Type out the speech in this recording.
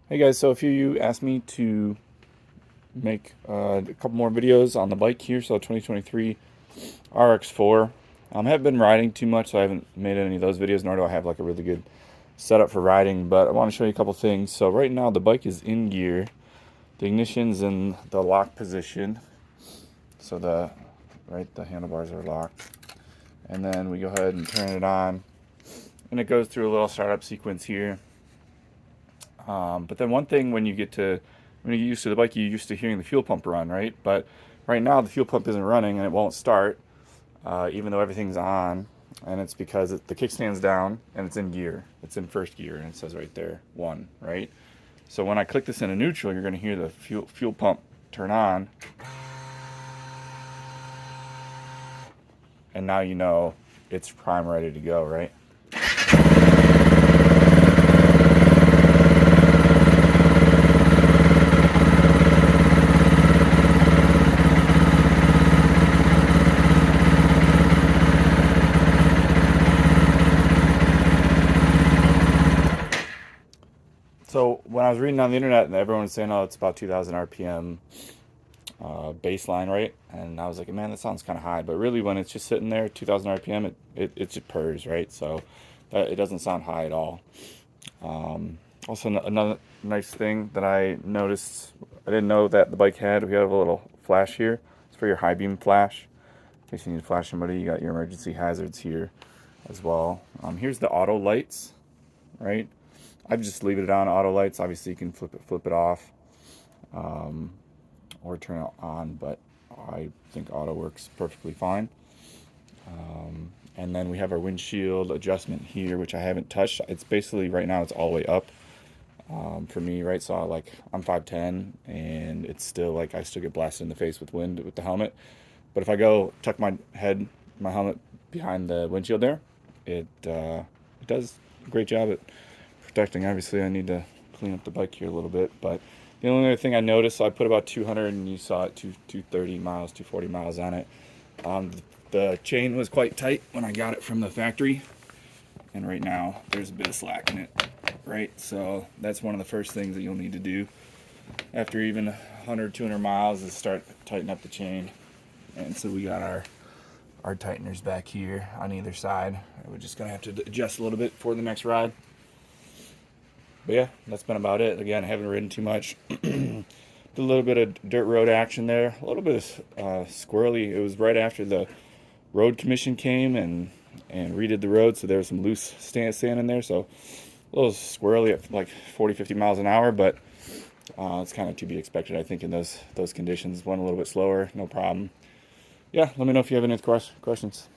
Hey guys, so a few of you asked me to make a couple more videos on the bike here. So 2023 RX4. I haven't been riding too much, so I haven't made any of those videos, nor do I have like a really good setup for riding. But I want to show you a couple things. So right now the bike is in gear. The ignition's in the lock position. So the handlebars are locked. And then we go ahead and turn it on. And it goes through a little startup sequence here. But then one thing when you get used to the bike, you're used to hearing the fuel pump run, right? But right now the fuel pump isn't running and it won't start, even though everything's on. And it's because the kickstand's down and it's in gear. It's in first gear and it says right there, 1, right? So when I click this into neutral, you're going to hear the fuel pump turn on. And now you know it's prime ready to go, right? So when I was reading on the internet, and everyone was saying, "Oh, it's about 2,000 RPM baseline rate," and I was like, "Man, that sounds kind of high." But really, when it's just sitting there, 2,000 RPM, it just purrs, right? So it doesn't sound high at all. Also, another nice thing that I noticed, I didn't know that the bike had. We have a little flash here. It's for your high beam flash. In case you need to flash somebody, you got your emergency hazards here as well. Here's the auto lights, right? I just leave it on auto lights. Obviously, you can flip it off, or turn it on, but I think auto works perfectly fine. And then we have our windshield adjustment here, which I haven't touched. It's basically right now it's all the way up for me, right? So I'm 5'10", and it's still like I still get blasted in the face with wind with the helmet. But if I go tuck my helmet behind the windshield there, it does a great job at protecting. Obviously, I need to clean up the bike here a little bit, but the only other thing I noticed, so I put about 200, and you saw it, 230 miles, 240 miles on it. The chain was quite tight when I got it from the factory, and right now there's a bit of slack in it, right? So that's one of the first things that you'll need to do after even 100, 200 miles is start tightening up the chain. And so we got our tighteners back here on either side. We're just gonna have to adjust a little bit for the next ride. But yeah, that's been about it. Again, I haven't ridden too much. Did a little bit of dirt road action there. A little bit of squirrely. It was right after the road commission came and redid the road, so there was some loose sand in there. So a little squirrely at like 40, 50 miles an hour, but it's kind of to be expected, I think, in those conditions. Went a little bit slower, no problem. Yeah, let me know if you have any questions.